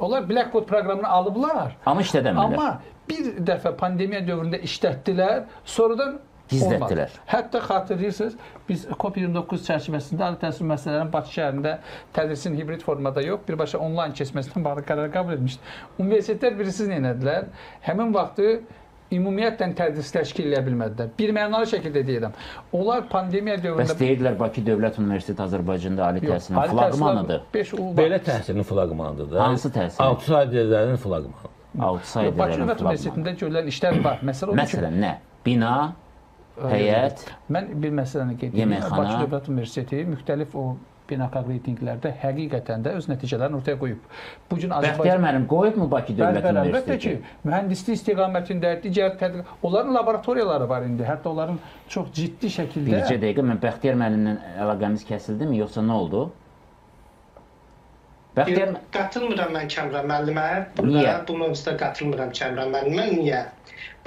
Onlar Blackboard proqramını alıblar. Amma işlədəmirlər. Amma bir dəfə pandemiya dövründə işlətdilər, sonradan gizlətdilər. Hətta xatırlayırsınız, biz COP29 çərçivəsində ali təhsil müəssisələrinin Bakı şəhərində tədrisin hibrid formada yox, birbaşa onlayn keçməsindən bağlı qərar qəbul etmişdi. Universitetlər birisiz nə edilər? Həmin vaxtı ümumiyyətlə tədris təşkil edə bilmədilər. Bir mənalı şəkildə deyirəm. Onlar pandemiya dövründə... Bəs deyirlər Bakı Dövlət Universiteti Azərbaycanda ali təhsilin flaqmanıdır. Belə təhsilin flaqmanıdır. Hansı təhsil? Outsiderlərin flaqmanı. Outsiderlərin Bakı Dövlət Universitetində görülən işlər var. Məsələn, nə? Bina, həyət, mən bir məsələni qeyd edirəm. Bakı Dövlət Universiteti müxtəlif o beynəlxalq reytinqlərdə həqiqətən də öz nəticələrini ortaya qoyub. Bu gün Bəxtiyar müəllim qoyubmu Bakı Dövlət Universiteti? Əlbəttə ki, mühəndislik istiqamətində digər tədqiq, onların laboratoriyaları var indi. Hətta onların çox ciddi şəkildə... Bircə dəqiqə, mən Bəxtiyar müəllimlə əlaqəmiz kəsildimi, yoxsa nə oldu? Qatılmıram mən Kəmran müəllimə. Niyə? Bu mövzuda qatılmıram Kəmran müəllimə. Niyə?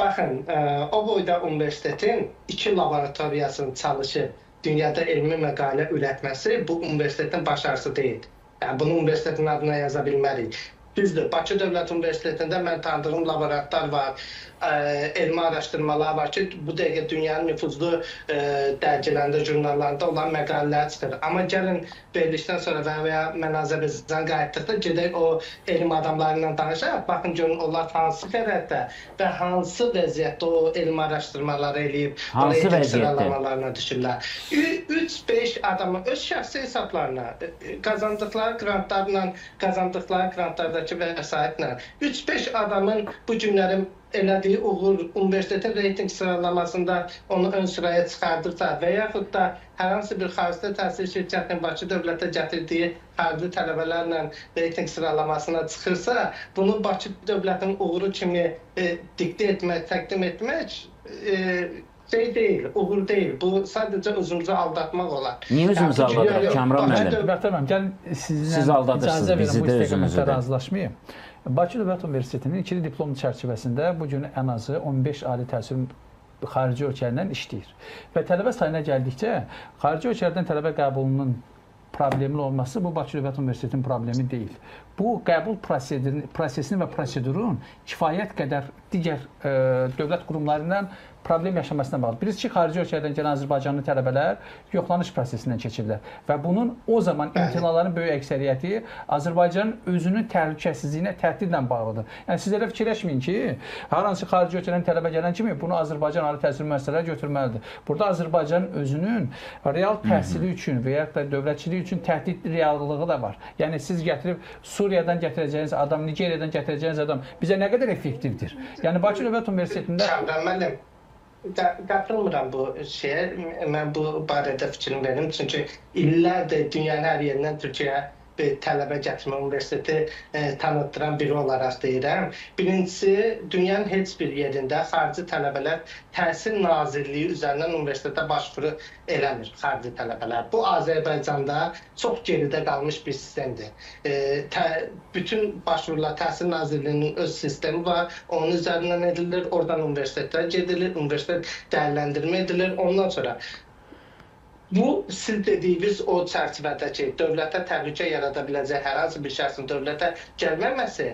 Baxın, o boyda universitetin 2 laboratoriyasının çalışıb dünyada elmi məqalə ürətməsi bu universitetin başarısı deyil. Yəni, bunu universitetin adına yaza bilmərik. Düzdür, Bakı Dövlət Universitetində mən tanıdığım laboratorlar var, elmi araşdırmalar var ki, bu dəqiqə dünyanın nüfuzlu dərgilərində, jurnallarında olan məqalələr çıxır. Amma gəlin verilişdən sonra və ya mən Azərbaycan qayıtdıqda gedək o elm adamlarıyla danışaq, baxın görün onlar hansı xərətdə və hansı vəziyyətdə o elmi araşdırmaları eləyib, reyting sıralamalarına düşürlər. 3-5 adamın öz şəxsi hesablarına, qazandıqları qrantlardakı vəsaitlə 3-5 adamın bu günlərin elədiyi uğur universitetin reyting sıralamasında onu ön sıraya çıxardıqsa və yaxud da hər hansı bir xarici təhsil şirkətinin Bakı dövlətə gətirdiyi xarici tələbələrlə reyting sıralamasına çıxırsa, bunu Bakı dövlətinin uğuru kimi diktə etmək, təqdim etmək şey deyil, uğur deyil. Bu sadəcə özümüzü aldatmaq olar. Niyə özümüzü aldadırıq Kəmran müəllim? Bəxtəməm, gəlin siz aldadırsınız bizi də özünüzü də. Razılaşmayım. Bakı Dövlət Universitetinin ikili diplom çərçivəsində bu gün ən azı 15 ali təhsil xarici ölkələrdən işləyir. Və tələbə sayına gəldikcə, xarici ölkələrdən tələbə qəbulunun problemli olması bu Bakı Dövlət Universitetinin problemi deyil. Bu qəbul prosesinin və prosedurun kifayət qədər digər dövlət qurumlarından problem yaşamasına bağlı. Bilirsiniz ki, xarici ölkələrdən gələn Azərbaycanlı tələbələr yoxlanış prosesindən keçirlər və bunun o zaman imtinaların böyük əksəriyyəti Azərbaycanın özünün təhlükəsizliyinə təhdidlə bağlıdır. Yəni siz elə fikirləşməyin ki, hər hansı xarici ölkələrdən tələbə gələn kimi bunu Azərbaycan ali təhsil müəssisələri götürməlidir. Burada Azərbaycanın özünün real təhsili üçün və ya da dövlətçiliyi üçün təhdid reallığı da var. Yəni siz gətirib Suriyadan gətirəcəyiniz adam, Nigeriyadan gətirəcəyiniz adam bizə nə qədər effektivdir? Yəni Bakı Dövlət Universitetində qatılmıram bu şeyə. Mən bu barədə fikrimi verim. Çünki illərdir dünyanın hər yerindən Türkiyəyə bir tələbə gətirmə universiteti tanıtdıran biri olaraq deyirəm. Birincisi, dünyanın heç bir yerində xarici tələbələr Təhsil Nazirliyi üzərindən universitetə başvuru eləmir xarici tələbələr. Bu Azərbaycanda çox geridə qalmış bir sistemdir. Bütün başvurular Təhsil Nazirliyinin öz sistemi var, onun üzərindən edilir, oradan universitetə gedilir, universitet dəyərləndirmə edilir, ondan sonra bu, siz dediyiniz o çərçivədəki dövlətə təhlükə yarada biləcək hər hansı bir şəxsin dövlətə gəlməməsi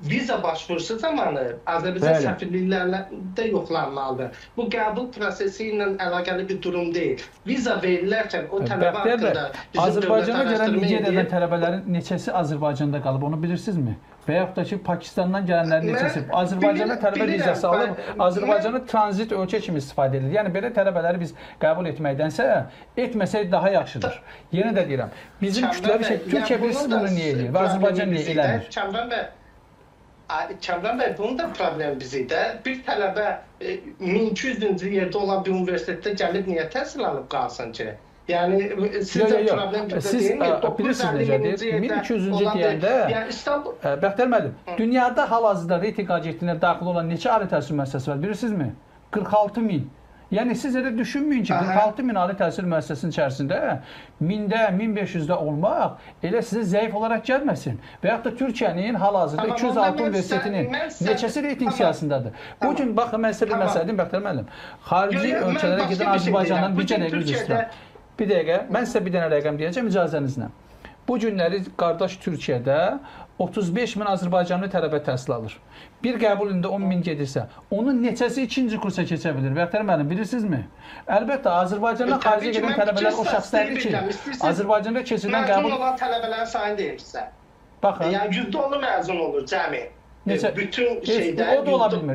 viza başvurusu zamanı Azərbaycan səfirliklərində yoxlanmalıdır. Bu qəbul prosesi ilə əlaqəli bir durum deyil. Viza verilərkən o tələbə haqqında Azərbaycana gələn Nigeriyadan tələbələrin neçəsi Azərbaycanda qalıb, onu bilirsinizmi? Və yaxud da ki, Pakistandan gələnlərin neçəsi Azərbaycana tələbə vizası alıb, Azərbaycanı tranzit ölkə kimi istifadə edilir. Yəni, belə tələbələri biz qəbul etməkdənsə, etməsək daha yaxşıdır. Yenə də deyirəm, bizim kütləvi şey, Türkiyə bilirsiniz bunu niyə edir və Azərbaycan niyə eləmir? Kəmran bəy, bunun da problemi bizdə. Bir tələbə 1200-cü yerdə olan bir universitetdə gəlib niyə təhsil alıb qalsın ki? Yəni, sizdə problem bizdə deyilmi? Bilirsiniz necədir? 1200-cü deyəndə, Bəxtiyar müəllim, dünyada hal-hazırda reyting agentliyinə daxil olan neçə ali təhsil müəssisəsi var, bilirsinizmi? 46 min. Yəni, siz elə düşünməyin ki, 46 min ali təhsil müəssisəsinin içərisində 1000-də, 1500-də olmaq elə sizə zəif olaraq gəlməsin. Və yaxud da Türkiyənin hal-hazırda 206 universitetinin neçəsi reyting siyasındadır. Bu gün, baxın, mən sizə bir məsələ deyim, Bəxtiyar müəllim. Xarici ölkələrə gedən Azərbaycandan bir dənə üzr istəyirəm. Bir dəqiqə, mən sizə bir dənə rəqəm deyəcəm icazənizlə. Bu günləri qardaş Türkiyədə 35 min Azərbaycanlı tələbə təhsil alır. Bir qəbul ilində 10 min gedirsə, onun neçəsi ikinci kursa keçə bilir? Bəxtiyar müəllim, bilirsinizmi? Əlbəttə, Azərbaycandan xaricə gedən tələbələr o şəxslərdir ki, Azərbaycanda keçirilən qəbul... Məzun olan tələbələrin sayını deyim sizə. Baxın. Yəni %10'u məzun olur cəmi. Neçə? Bütün şeydə... O da ola bilmir.